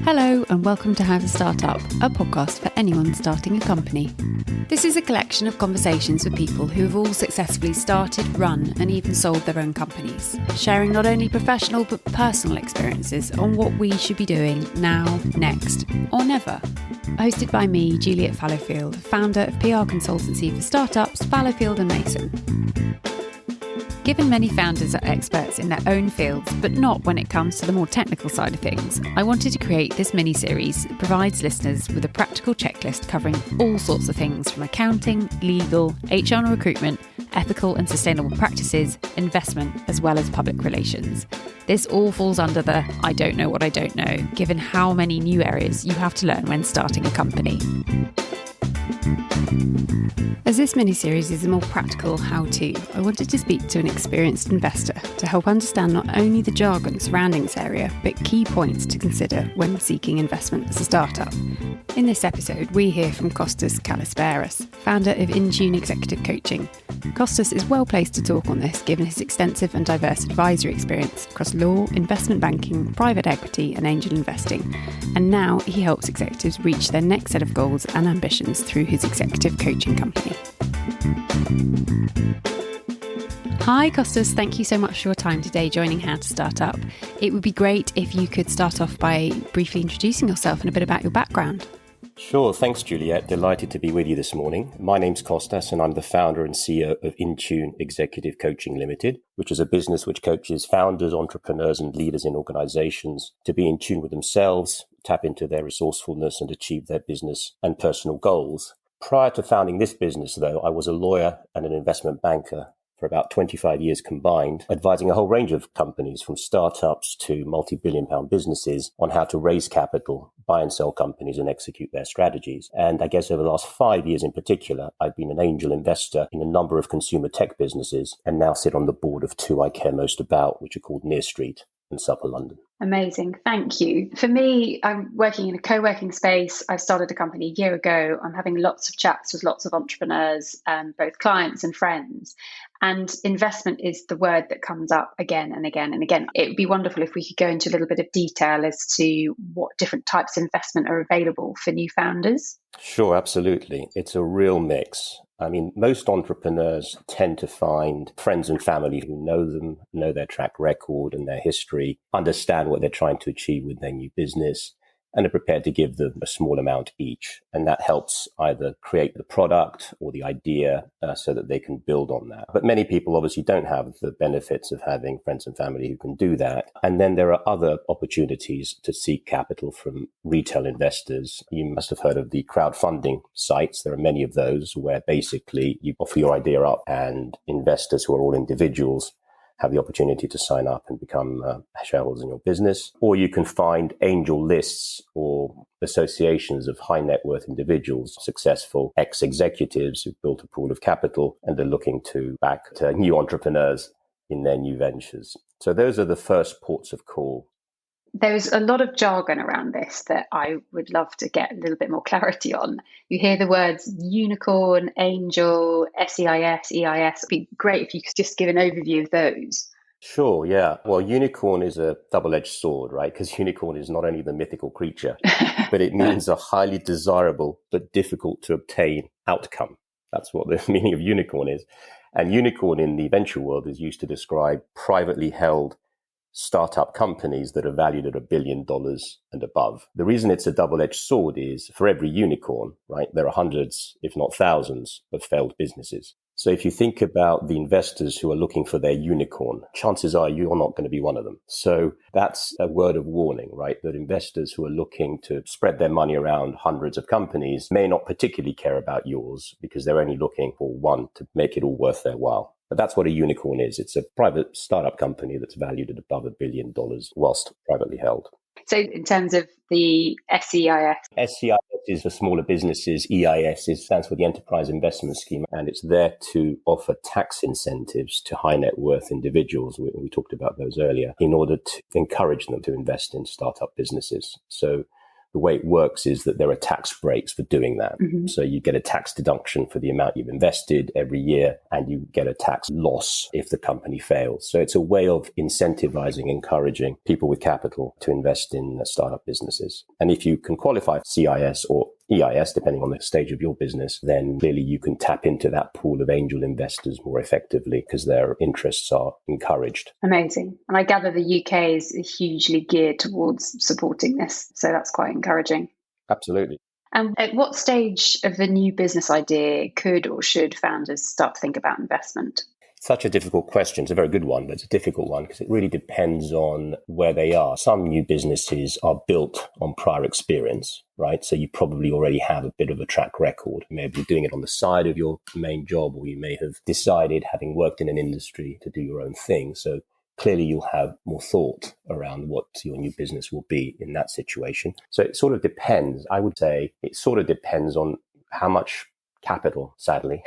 Hello and welcome to How to Start Up, a podcast for anyone starting a company. This is a collection of conversations with people who have all successfully started, run and even sold their own companies, sharing not only professional but personal experiences on what we should be doing now, next or never. Hosted by me, Juliet Fallowfield, founder of PR consultancy for startups Fallowfield and Mason. Given many founders are experts in their own fields, but not when it comes to the more technical side of things, I wanted to create this mini-series that provides listeners with a practical checklist covering all sorts of things from accounting, legal, HR and recruitment, ethical and sustainable practices, investment, as well as public relations. This all falls under the I don't know what I don't know, given how many new areas you have to learn when starting a company. As this mini-series is a more practical how-to, I wanted to speak to an experienced investor to help understand not only the jargon surrounding this area, but key points to consider when seeking investment as a startup. In this episode, we hear from Costas Kalisperas, founder of InTune Executive Coaching. Costas is well placed to talk on this given his extensive and diverse advisory experience across law, investment banking, private equity and angel investing. And now he helps executives reach their next set of goals and ambitions through his executive coaching company. Hi Costas, thank you so much for your time today joining How to Start Up. It would be great if you could start off by briefly introducing yourself and a bit about your background. Sure, thanks Juliet. Delighted to be with you this morning. My name's Costas and I'm the founder and CEO of InTune Executive Coaching Limited, which is a business which coaches founders, entrepreneurs and leaders in organizations to be in tune with themselves, tap into their resourcefulness and achieve their business and personal goals. Prior to founding this business, though, I was a lawyer and an investment banker for about 25 years combined, advising a whole range of companies from startups to multi-billion pound businesses on how to raise capital, buy and sell companies and execute their strategies. And I guess over the last 5 years in particular, I've been an angel investor in a number of consumer tech businesses and now sit on the board of two I care most about, which are called Near Street and Supper London. Amazing. Thank you. For me, I'm working in a co-working space. I started a company a year ago. I'm having lots of chats with lots of entrepreneurs, both clients and friends. And investment is the word that comes up again and again and again. It would be wonderful if we could go into a little bit of detail as to what different types of investment are available for new founders. Sure, absolutely. It's a real mix. I mean, most entrepreneurs tend to find friends and family who know them, know their track record and their history, understand what they're trying to achieve with their new business, and are prepared to give them a small amount each. And that helps either create the product or the idea so that they can build on that. But many people obviously don't have the benefits of having friends and family who can do that. And then there are other opportunities to seek capital from retail investors. You must have heard of the crowdfunding sites. There are many of those where basically you offer your idea up and investors who are all individuals have the opportunity to sign up and become shareholders in your business. Or you can find angel lists or associations of high net worth individuals, successful ex-executives who've built a pool of capital and are looking to back new entrepreneurs in their new ventures. So those are the first ports of call. There's a lot of jargon around this that I would love to get a little bit more clarity on. You hear the words unicorn, angel, SEIS, EIS. It'd be great if you could just give an overview of those. Sure, yeah. Well, unicorn is a double-edged sword, right? Because unicorn is not only the mythical creature, but it means a highly desirable but difficult to obtain outcome. That's what the meaning of unicorn is. And unicorn in the venture world is used to describe privately held startup companies that are valued at $1 billion and above. The reason it's a double-edged sword is for every unicorn, right, there are hundreds, if not thousands, of failed businesses. So if you think about the investors who are looking for their unicorn, chances are you're not going to be one of them. So that's a word of warning, right? That investors who are looking to spread their money around hundreds of companies may not particularly care about yours because they're only looking for one to make it all worth their while. But that's what a unicorn is. It's a private startup company that's valued at above $1 billion whilst privately held. So in terms of the SEIS? SEIS is for smaller businesses. EIS stands for the Enterprise Investment Scheme, and it's there to offer tax incentives to high net worth individuals. We talked about those earlier, in order to encourage them to invest in startup businesses. So the way it works is that there are tax breaks for doing that. Mm-hmm. So you get a tax deduction for the amount you've invested every year, and you get a tax loss if the company fails. So it's a way of incentivizing, encouraging people with capital to invest in startup businesses. And if you can qualify for CIS or EIS, depending on the stage of your business, then clearly you can tap into that pool of angel investors more effectively because their interests are encouraged. Amazing. And I gather the UK is hugely geared towards supporting this. So that's quite encouraging. Absolutely. And at what stage of the new business idea could or should founders start to think about investment? Such a difficult question. It's a very good one, but it's a difficult one because it really depends on where they are. Some new businesses are built on prior experience, right? So you probably already have a bit of a track record. You may be doing it on the side of your main job, or you may have decided, having worked in an industry, to do your own thing. So clearly you'll have more thought around what your new business will be in that situation. So it sort of depends. I would say it sort of depends on how much capital, sadly,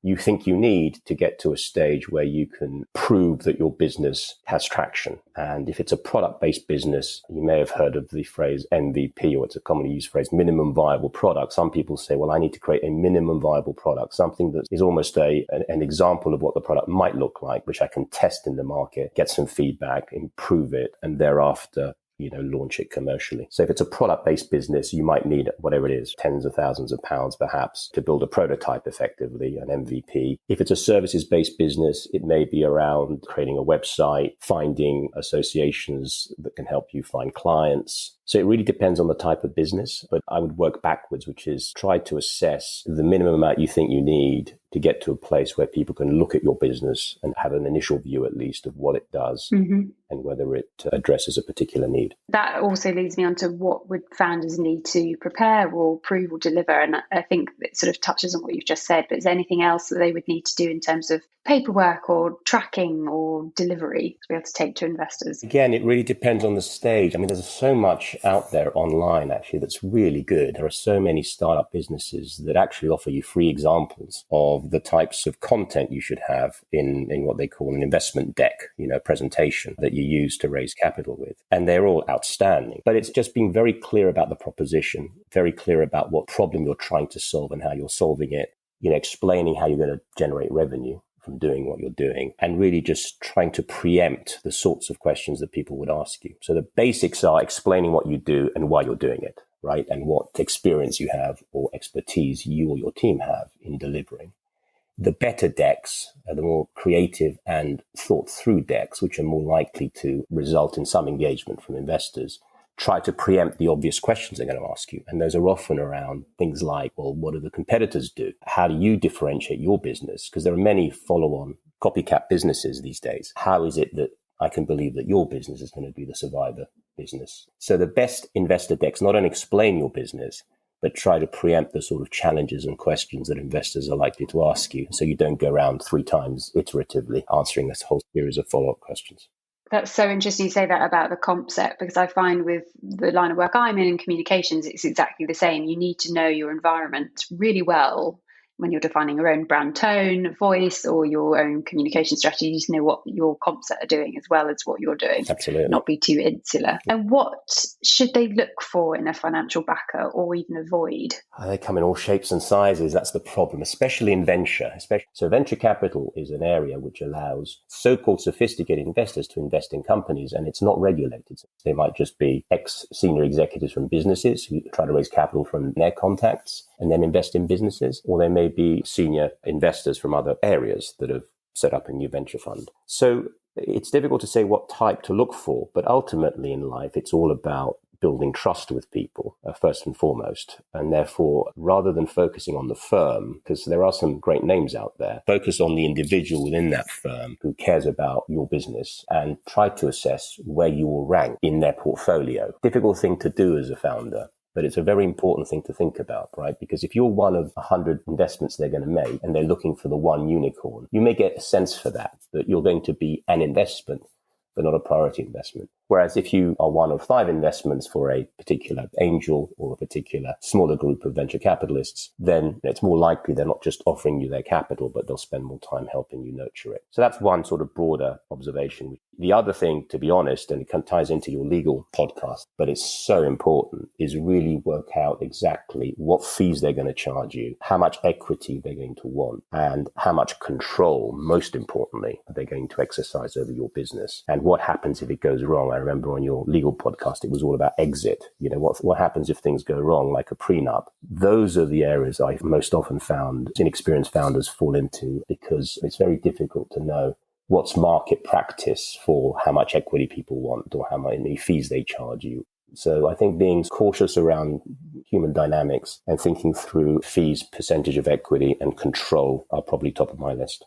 you think you need to get to a stage where you can prove that your business has traction. And if it's a product-based business, you may have heard of the phrase MVP, or it's a commonly used phrase, minimum viable product. Some people say, well, I need to create a minimum viable product, something that is almost an example of what the product might look like, which I can test in the market, get some feedback, improve it, and thereafter launch it commercially. So if it's a product-based business, you might need whatever it is, tens of thousands of pounds perhaps, to build a prototype effectively, an MVP. If it's a services-based business, it may be around creating a website, finding associations that can help you find clients. So it really depends on the type of business, but I would work backwards, which is try to assess the minimum amount you think you need to get to a place where people can look at your business and have an initial view, at least, of what it does and whether it addresses a particular need. That also leads me on to what would founders need to prepare or prove or deliver. And I think it sort of touches on what you've just said, but is there anything else that they would need to do in terms of paperwork or tracking or delivery to be able to take to investors? Again, it really depends on the stage. I mean, there's so much out there online, actually, that's really good. There are so many startup businesses that actually offer you free examples of the types of content you should have in what they call an investment deck, presentation that you use to raise capital with. And they're all outstanding. But it's just being very clear about the proposition, very clear about what problem you're trying to solve and how you're solving it, explaining how you're going to generate revenue from doing what you're doing, and really just trying to preempt the sorts of questions that people would ask you. So the basics are explaining what you do and why you're doing it, right? And what experience you have or expertise you or your team have in delivering. The better decks are the more creative and thought through decks, which are more likely to result in some engagement from investors. Try to preempt the obvious questions they're going to ask you. And those are often around things like, well, what do the competitors do? How do you differentiate your business? Because there are many follow-on copycat businesses these days. How is it that I can believe that your business is going to be the survivor business? So the best investor decks not only explain your business, but try to preempt the sort of challenges and questions that investors are likely to ask you. So you don't go around 3 times iteratively answering this whole series of follow-up questions. That's so interesting you say that about the comp set, because I find with the line of work I'm in communications, it's exactly the same. You need to know your environment really well when you're defining your own brand tone, voice, or your own communication strategy. You need to know what your comp set are doing as well as what you're doing. Absolutely. Not be too insular. And what should they look for in a financial backer or even avoid? They come in all shapes and sizes. That's the problem, especially in venture. So venture capital is an area which allows so-called sophisticated investors to invest in companies, and it's not regulated. They might just be ex-senior executives from businesses who try to raise capital from their contacts and then invest in businesses, or they may be senior investors from other areas that have set up a new venture fund. So it's difficult to say what type to look for, but ultimately in life, it's all about building trust with people, first and foremost. And therefore, rather than focusing on the firm, because there are some great names out there, focus on the individual within that firm who cares about your business and try to assess where you will rank in their portfolio. Difficult thing to do as a founder. But it's a very important thing to think about, right? Because if you're one of 100 investments they're going to make and they're looking for the one unicorn, you may get a sense for that you're going to be an investment, but not a priority investment. Whereas if you are one of 5 investments for a particular angel or a particular smaller group of venture capitalists, then it's more likely they're not just offering you their capital, but they'll spend more time helping you nurture it. So that's one sort of broader observation. The other thing, to be honest, and it ties into your legal podcast, but it's so important, is really work out exactly what fees they're going to charge you, how much equity they're going to want, and how much control, most importantly, they're going to exercise over your business. And what happens if it goes wrong? I remember on your legal podcast, it was all about exit. You know, what happens if things go wrong, like a prenup? Those are the areas I've most often found inexperienced founders fall into, because it's very difficult to know what's market practice for how much equity people want or how many fees they charge you. So I think being cautious around human dynamics and thinking through fees, percentage of equity, and control are probably top of my list.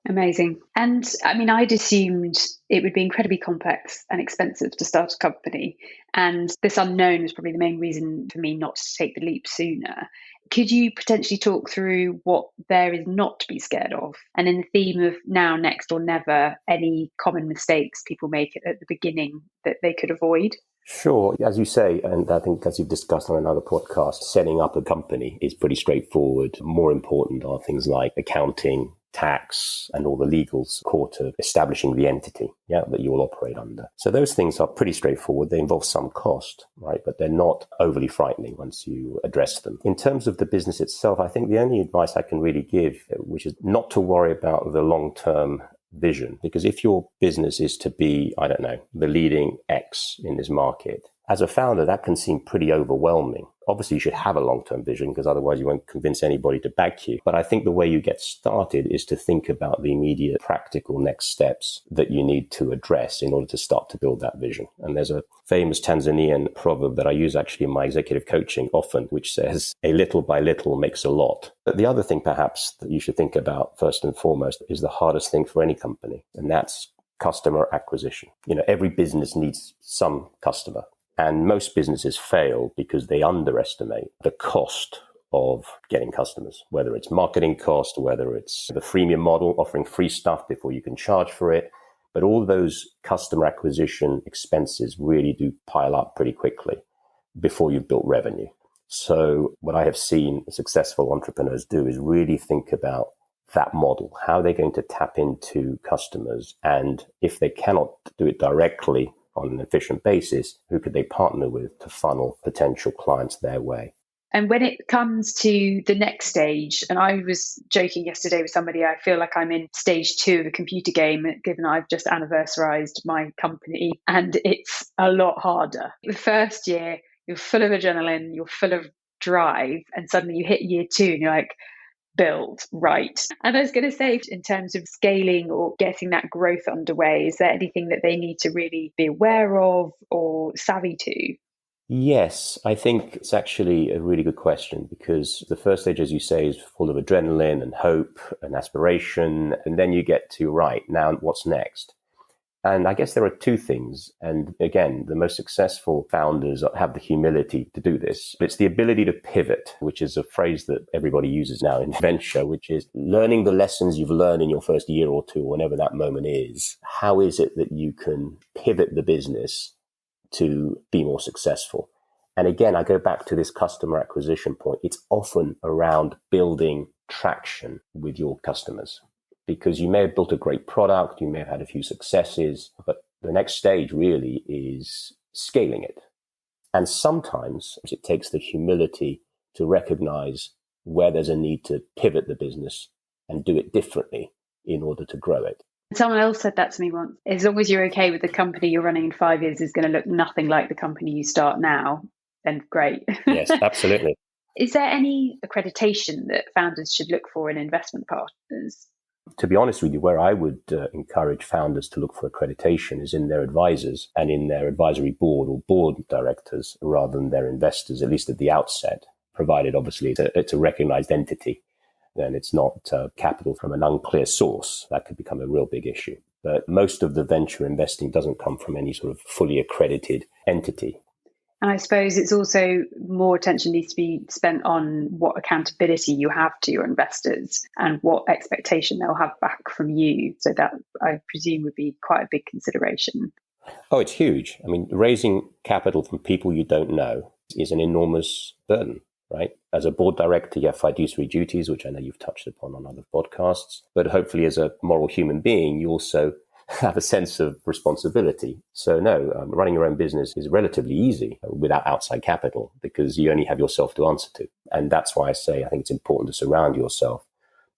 Amazing. And I mean, I'd assumed it would be incredibly complex and expensive to start a company. And this unknown was probably the main reason for me not to take the leap sooner. Could you potentially talk through what there is not to be scared of? And in the theme of now, next, or never, any common mistakes people make at the beginning that they could avoid? Sure. As you say, and I think as you've discussed on another podcast, setting up a company is pretty straightforward. More important are things like accounting, tax, and all the legals core to establishing the entity that you will operate under. So those things are pretty straightforward. They involve some cost, right? But they're not overly frightening once you address them. In terms of the business itself, I think the only advice I can really give, which is not to worry about the long-term vision, because if your business is to be, I don't know, the leading X in this market, as a founder, that can seem pretty overwhelming. Obviously, you should have a long-term vision, because otherwise you won't convince anybody to back you. But I think the way you get started is to think about the immediate practical next steps that you need to address in order to start to build that vision. And there's a famous Tanzanian proverb that I use actually in my executive coaching often, which says, a little by little makes a lot. But the other thing perhaps that you should think about first and foremost is the hardest thing for any company, and that's customer acquisition. You know, every business needs some customer. And most businesses fail because they underestimate the cost of getting customers, whether it's marketing cost, whether it's the freemium model, offering free stuff before you can charge for it. But all those customer acquisition expenses really do pile up pretty quickly before you've built revenue. So what I have seen successful entrepreneurs do is really think about that model, how they're going to tap into customers. And if they cannot do it directly on an efficient basis, who could they partner with to funnel potential clients their way? And when it comes to the next stage, and I was joking yesterday with somebody, I feel like I'm in stage 2 of a computer game, given I've just anniversarized my company, and it's a lot harder. The first year, you're full of adrenaline, you're full of drive, and suddenly you hit year 2 and you're like, build, right. And I was going to say, in terms of scaling or getting that growth underway, is there anything that they need to really be aware of or savvy to? Yes, I think it's actually a really good question, because the first stage, as you say, is full of adrenaline and hope and aspiration. And then you get to, right, now what's next? And I guess there are 2 things. And again, the most successful founders have the humility to do this. It's the ability to pivot, which is a phrase that everybody uses now in venture, which is learning the lessons you've learned in your first year or 2, whenever that moment is. How is it that you can pivot the business to be more successful? And again, I go back to this customer acquisition point. It's often around building traction with your customers, because you may have built a great product, you may have had a few successes, but the next stage really is scaling it. And sometimes it takes the humility to recognize where there's a need to pivot the business and do it differently in order to grow it. Someone else said that to me once. As long as you're okay with the company you're running in 5 years is going to look nothing like the company you start now, then great. Yes, absolutely. Is there any accreditation that founders should look for in investment partners? To be honest with you, where I would encourage founders to look for accreditation is in their advisors and in their advisory board or board directors, rather than their investors, at least at the outset, provided obviously it's a recognized entity. Then it's not capital from an unclear source. That could become a real big issue. But most of the venture investing doesn't come from any sort of fully accredited entity. And I suppose it's also more attention needs to be spent on what accountability you have to your investors and what expectation they'll have back from you. So that, I presume, would be quite a big consideration. Oh, it's huge. I mean, raising capital from people you don't know is an enormous burden, right? As a board director, you have fiduciary duties, which I know you've touched upon on other podcasts. But hopefully, as a moral human being, you also have a sense of responsibility. So no, running your own business is relatively easy without outside capital because you only have yourself to answer to. And that's why I say I think it's important to surround yourself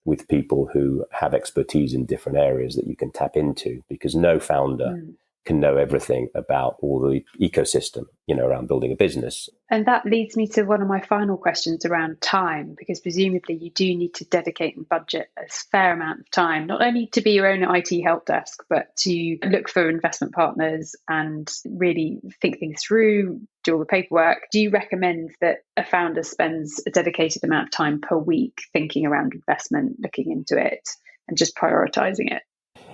with people who have expertise in different areas that you can tap into, because no founder can know everything about all the ecosystem, around building a business. And that leads me to one of my final questions around time, because presumably you do need to dedicate and budget a fair amount of time, not only to be your own IT help desk, but to look for investment partners and really think things through, do all the paperwork. Do you recommend that a founder spends a dedicated amount of time per week thinking around investment, looking into it, and just prioritizing it?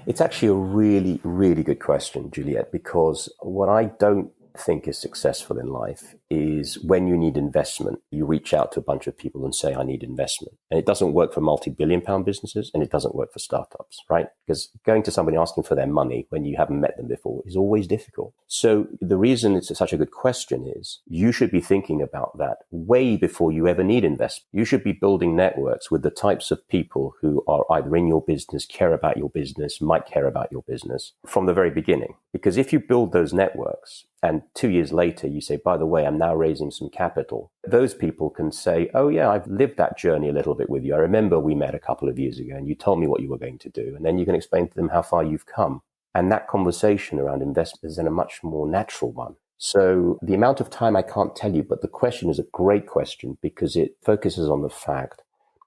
It's actually a really, really good question, Juliet, because what I don't think is successful in life is when you need investment, you reach out to a bunch of people and say, I need investment. And it doesn't work for multi-billion-pound businesses, and it doesn't work for startups, right? Because going to somebody asking for their money when you haven't met them before is always difficult. So the reason it's such a good question is you should be thinking about that way before you ever need investment. You should be building networks with the types of people who are either in your business, care about your business, might care about your business from the very beginning. Because if you build those networks and 2 years later you say, by the way, I'm now raising some capital, those people can say, oh yeah, I've lived that journey a little bit with you. I remember we met a couple of years ago and you told me what you were going to do. And then you can explain to them how far you've come. And that conversation around investment is then a much more natural one. So the amount of time I can't tell you, but the question is a great question because it focuses on the fact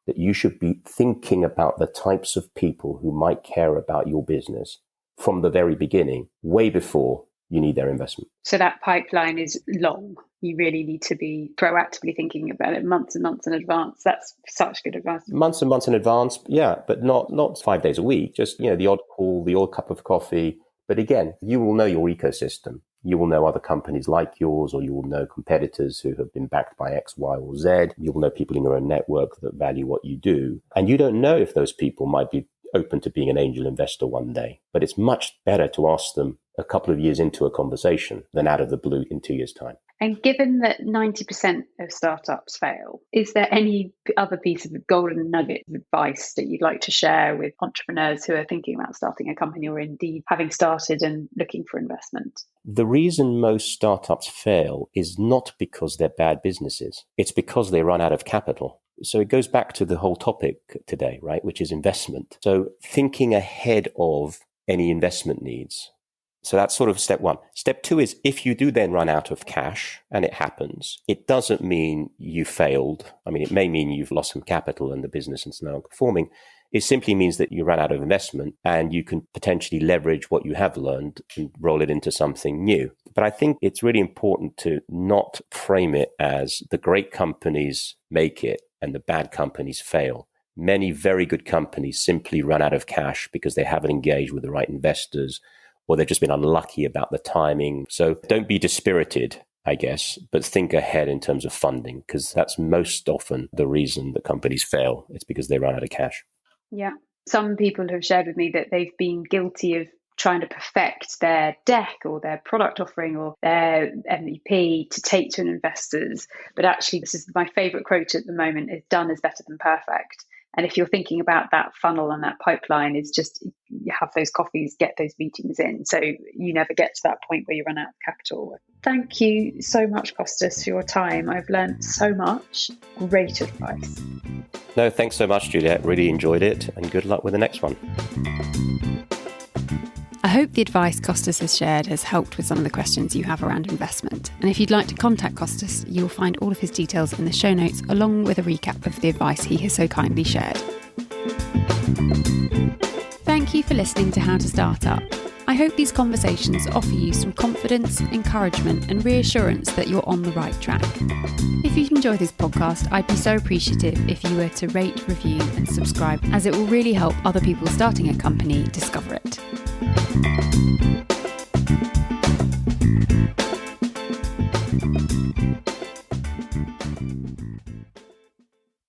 that you should be thinking about the types of people who might care about your business from the very beginning, way before you need their investment. So that pipeline is long. You really need to be proactively thinking about it months and months in advance. That's such good advice. Months and months in advance, yeah, but not 5 days a week. Just, the odd call, the odd cup of coffee. But again, you will know your ecosystem. You will know other companies like yours, or you will know competitors who have been backed by X, Y, or Z. You will know people in your own network that value what you do. And you don't know if those people might be open to being an angel investor one day. But it's much better to ask them a couple of years into a conversation than out of the blue in 2 years' time. And given that 90% of startups fail, is there any other piece of golden nugget of advice that you'd like to share with entrepreneurs who are thinking about starting a company or indeed having started and looking for investment? The reason most startups fail is not because they're bad businesses. It's because they run out of capital. So it goes back to the whole topic today, right, which is investment. So thinking ahead of any investment needs. So that's sort of step one. Step two is if you do then run out of cash, and it happens, it doesn't mean you failed. I mean, it may mean you've lost some capital and the business is now performing. It simply means that you ran out of investment and you can potentially leverage what you have learned and roll it into something new. But I think it's really important to not frame it as the great companies make it and the bad companies fail. Many very good companies simply run out of cash because they haven't engaged with the right investors, or they've just been unlucky about the timing. So don't be dispirited, I guess, but think ahead in terms of funding, because that's most often the reason that companies fail. It's because they run out of cash. Yeah. Some people have shared with me that they've been guilty of trying to perfect their deck or their product offering or their MVP to take to an investors. But actually, this is my favorite quote at the moment, is done is better than perfect. And if you're thinking about that funnel and that pipeline, it's just you have those coffees, get those meetings in. So you never get to that point where you run out of capital. Thank you so much, Costas, for your time. I've learned so much. Great advice. No, thanks so much, Juliet. Really enjoyed it, and good luck with the next one. I hope the advice Costas has shared has helped with some of the questions you have around investment. And if you'd like to contact Costas, you'll find all of his details in the show notes, along with a recap of the advice he has so kindly shared. Thank you for listening to How to Start Up. I hope these conversations offer you some confidence, encouragement, and reassurance that you're on the right track. If you enjoy this podcast, I'd be so appreciative if you were to rate, review, and subscribe, as it will really help other people starting a company discover it.